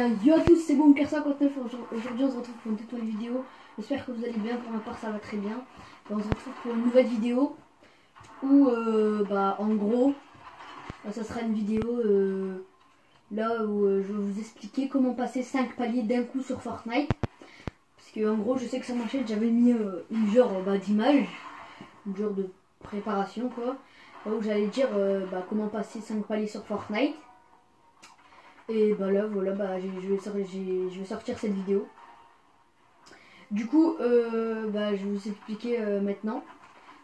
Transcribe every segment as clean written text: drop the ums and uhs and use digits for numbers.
bien, yo à tous, c'est Boomker59. Aujourd'hui on se retrouve pour une toute nouvelle vidéo. J'espère que vous allez bien, pour ma part ça va très bien. Et on se retrouve pour une nouvelle vidéo où en gros ça sera une vidéo là où je vais vous expliquer comment passer 5 paliers d'un coup sur Fortnite. Parce que en gros je sais que sur ma chaîne j'avais mis une genre d'image, une genre de préparation quoi, là où j'allais dire comment passer 5 paliers sur Fortnite. Et bah là voilà, je vais sortir cette vidéo. Du coup je vais vous expliquer maintenant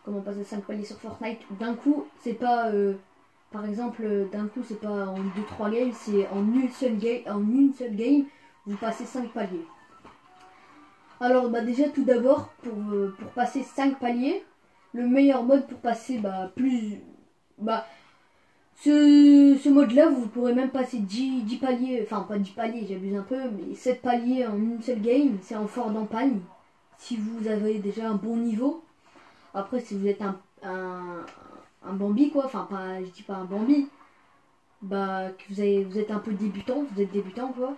comment passer 5 paliers sur Fortnite. D'un coup c'est pas par exemple d'un coup c'est pas en 2-3 games, c'est en une seule game vous passez 5 paliers. Alors déjà tout d'abord pour passer 5 paliers, le meilleur mode pour passer ce mode là vous pourrez même passer 10 paliers, enfin pas 10 paliers, j'abuse un peu, mais 7 paliers en une seule game, c'est en fort d'empagne si vous avez déjà un bon niveau. Après si vous êtes un Bambi quoi, enfin pas, je dis pas un Bambi, que vous êtes un peu débutant, vous êtes débutant quoi,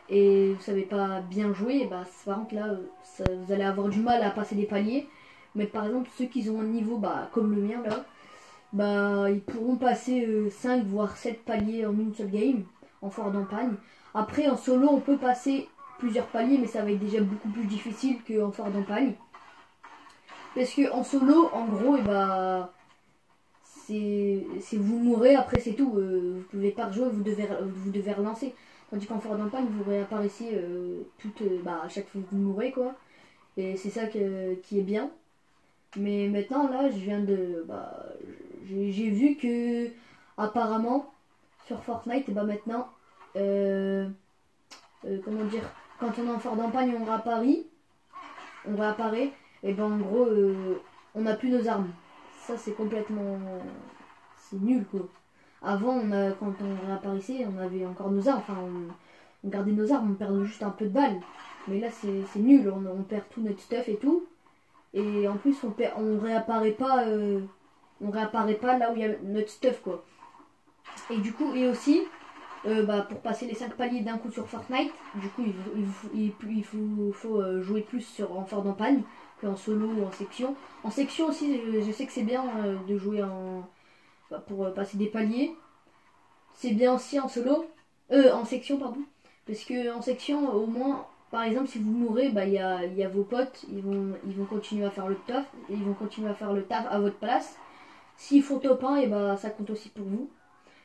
et vous savez pas bien jouer, par contre là vous allez avoir du mal à passer des paliers. Mais par exemple ceux qui ont un niveau comme le mien là, ils pourront passer 5 voire 7 paliers en une seule game en fort d'empagne. Après en solo on peut passer plusieurs paliers, mais ça va être déjà beaucoup plus difficile qu'en fort d'empagne, parce que en solo en gros c'est vous mourrez, après c'est tout, vous pouvez pas rejouer, vous devez relancer. Tandis qu'en fort d'empagne vous réapparaissez à chaque fois que vous mourrez quoi, et c'est ça qui est bien. Mais maintenant là je viens de j'ai vu que apparemment sur Fortnite maintenant comment dire, quand on est en fort d'empagne on réapparaît, et en gros on n'a plus nos armes. Ça c'est complètement, c'est nul quoi. Avant quand on réapparaissait on avait encore nos armes, enfin on gardait nos armes, on perdait juste un peu de balles. Mais là c'est nul, on perd tout notre stuff et tout. Et en plus on réapparaît pas là où il y a notre stuff quoi. Et du coup, et aussi pour passer les 5 paliers d'un coup sur Fortnite, du coup il faut jouer plus en fort d'empagne qu'en solo ou en section. En section aussi je sais que c'est bien de jouer pour passer des paliers. C'est bien aussi en solo, en section pardon, parce que en section au moins, par exemple, si vous mourrez, il y a vos potes, ils vont continuer à faire le taf, ils vont continuer à faire le taf à votre place. S'ils font top 1, et ça compte aussi pour vous.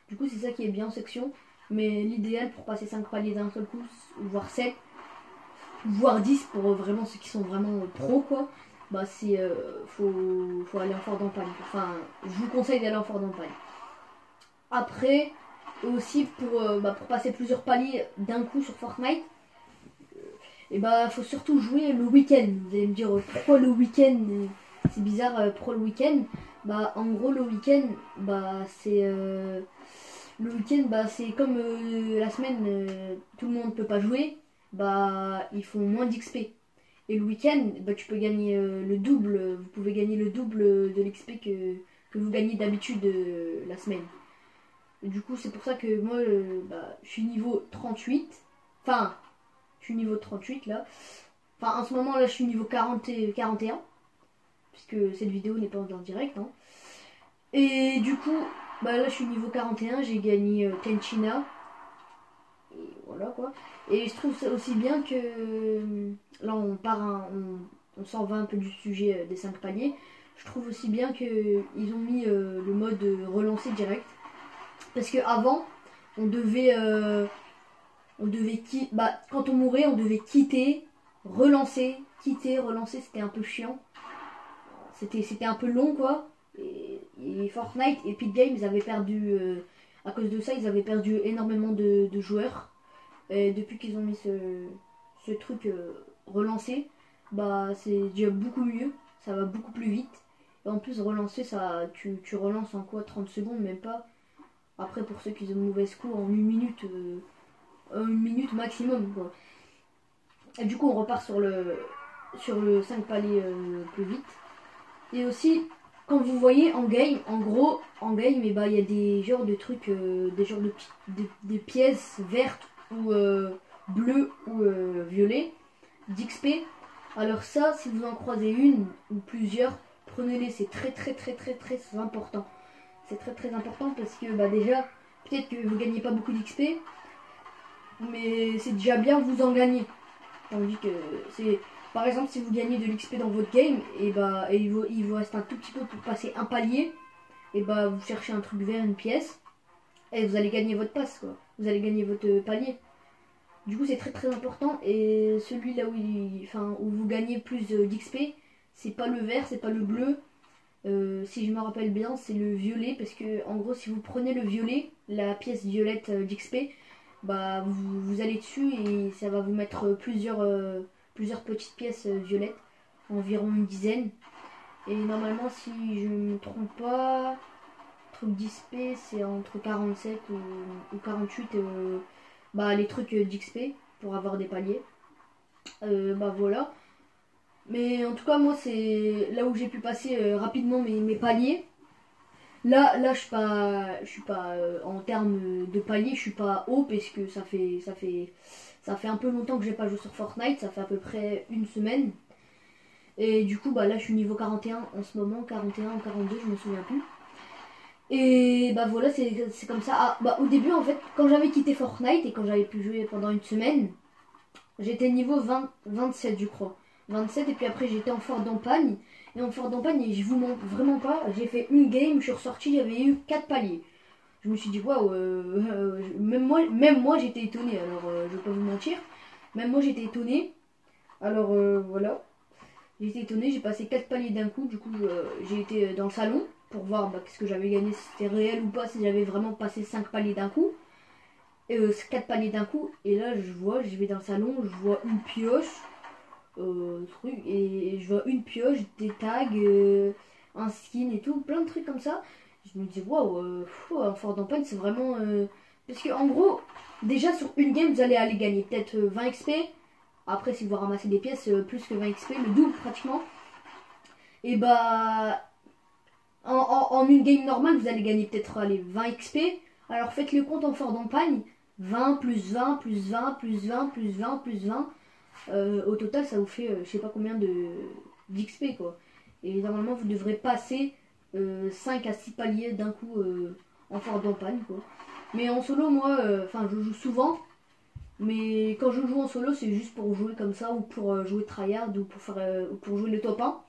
Du coup, c'est ça qui est bien en section. Mais l'idéal pour passer 5 paliers d'un seul coup, voire 7, voire 10 pour vraiment ceux qui sont vraiment pro quoi, c'est faut aller en fort d'empagne. Enfin, je vous conseille d'aller en fort d'empagne. Après, aussi pour passer plusieurs paliers d'un coup sur Fortnite, faut surtout jouer le week-end. Vous allez me dire pourquoi le week-end, c'est bizarre, pourquoi le week-end. En gros le week-end c'est comme la semaine, tout le monde peut pas jouer, ils font moins d'XP. Et le week-end tu peux gagner le double, vous pouvez gagner le double de l'XP que vous gagnez d'habitude la semaine. Et du coup c'est pour ça que moi je suis niveau 38, enfin je suis niveau 38 là. Enfin en ce moment là je suis niveau 41. Puisque cette vidéo n'est pas en direct. Hein. Et du coup, là je suis niveau 41, j'ai gagné Tenchina. Et voilà quoi. Et je trouve ça aussi bien que là on s'en va un peu du sujet des 5 paliers. Je trouve aussi bien qu'ils ont mis le mode relancer direct. Parce que avant on devait quand on mourait, on devait quitter, relancer, c'était un peu chiant. C'était un peu long quoi. Et Fortnite et Epic Games, ils avaient perdu, à cause de ça, ils avaient perdu énormément de joueurs. Et depuis qu'ils ont mis ce truc relancer, c'est déjà beaucoup mieux, ça va beaucoup plus vite. Et en plus relancer, tu relances en quoi, 30 secondes, même pas. Après pour ceux qui ont une mauvaise coup, en une minute maximum quoi. Et du coup on repart sur le 5 paliers plus vite. Et aussi, quand vous voyez en game, en gros, il y a des genres de trucs, des genres de pièces vertes ou bleu ou violet d'XP. Alors ça, si vous en croisez une ou plusieurs, prenez-les, c'est très important. C'est très important parce que bah déjà, peut-être que vous gagnez pas beaucoup d'XP, mais c'est déjà bien vous en gagnez. Tandis que c'est, par exemple, si vous gagnez de l'XP dans votre game, et bah il vous reste un tout petit peu pour passer un palier, et bah vous cherchez un truc vert, une pièce, et vous allez gagner votre passe quoi. Vous allez gagner votre palier. Du coup c'est très important, et celui là où vous gagnez plus d'XP, c'est pas le vert, c'est pas le bleu. Si je me rappelle bien, c'est le violet, parce que en gros si vous prenez le violet, la pièce violette d'XP, bah vous allez dessus et ça va vous mettre plusieurs petites pièces violettes, environ une dizaine. Et normalement, si je ne me trompe pas, truc d'XP c'est entre 47 ou 48, bah les trucs d'XP pour avoir des paliers. Bah voilà. Mais en tout cas, moi, c'est là où j'ai pu passer rapidement mes paliers. Là, je suis pas en termes de paliers, je suis pas haut parce que ça fait un peu longtemps que j'ai pas joué sur Fortnite, ça fait à peu près une semaine. Et du coup, bah là, je suis niveau 41 en ce moment, 41 ou 42, je me souviens plus. Et bah voilà, c'est comme ça. Ah, bah au début, en fait, quand j'avais quitté Fortnite et quand j'avais pu jouer pendant une semaine, j'étais niveau 27 je crois. 27, et puis après j'étais en fort d'empagne. Et en fort d'empagne, je vous mens vraiment pas, j'ai fait une game, je suis ressorti, j'avais eu 4 paliers. Je me suis dit waouh, même moi j'étais étonné, alors je vais pas vous mentir. Même moi j'étais étonné. Alors voilà. J'étais étonné, j'ai passé 4 paliers d'un coup, du coup j'ai été dans le salon pour voir bah, ce que j'avais gagné, si c'était réel ou pas, si j'avais vraiment passé 5 paliers d'un coup. 4 paliers d'un coup, et là je vais dans le salon, je vois une pioche, et je vois une pioche, des tags, un skin et tout, plein de trucs comme ça. Je me dis waouh, un fort d'empagne c'est vraiment. Parce que en gros, déjà sur une game vous allez aller gagner peut-être 20 XP. Après, si vous ramassez des pièces, plus que 20 XP, le double pratiquement. Et bah, en une game normale, vous allez gagner peut-être 20 XP. Alors faites le compte en fort d'empagne. 20 plus 20 plus 20 plus 20 plus 20 plus 20. Au total, ça vous fait je sais pas combien d'XP quoi. Et normalement, vous devrez passer 5 à 6 paliers d'un coup en fort d'empagne quoi. Mais en solo, moi, je joue souvent. Mais quand je joue en solo, c'est juste pour jouer comme ça, ou pour jouer tryhard, ou pour jouer le top 1.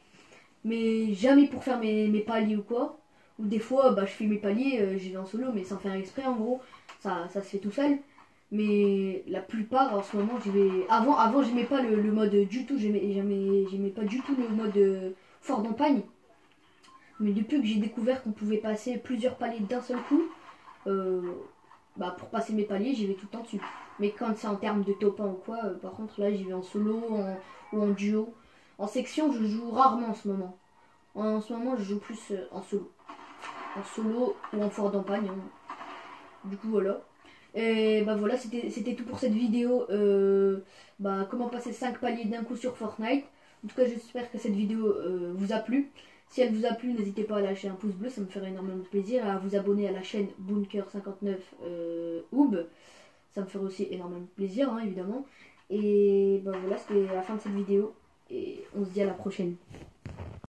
Mais jamais pour faire mes paliers ou quoi. Ou des fois, bah, je fais mes paliers, j'y vais en solo, mais sans faire exprès en gros. Ça se fait tout seul. Mais la plupart, en ce moment, j'y vais. Avant j'aimais pas le mode du tout. J'aimais pas du tout le mode fort d'empagne. Mais depuis que j'ai découvert qu'on pouvait passer plusieurs paliers d'un seul coup, bah, pour passer mes paliers, j'y vais tout le temps dessus. Mais quand c'est en termes de top 1 ou quoi, par contre là j'y vais en solo ou en duo. En section je joue rarement en ce moment. En ce moment je joue plus en solo. En solo ou en fort d'empagne. Hein. Du coup voilà. Et bah voilà, c'était tout pour cette vidéo. Bah, comment passer 5 paliers d'un coup sur Fortnite. En tout cas j'espère que cette vidéo vous a plu. Si elle vous a plu, n'hésitez pas à lâcher un pouce bleu, ça me ferait énormément plaisir. À vous abonner à la chaîne Bunker59 Oob. Ça me ferait aussi énormément plaisir, hein, évidemment. Et ben voilà, c'était la fin de cette vidéo. Et on se dit à la prochaine.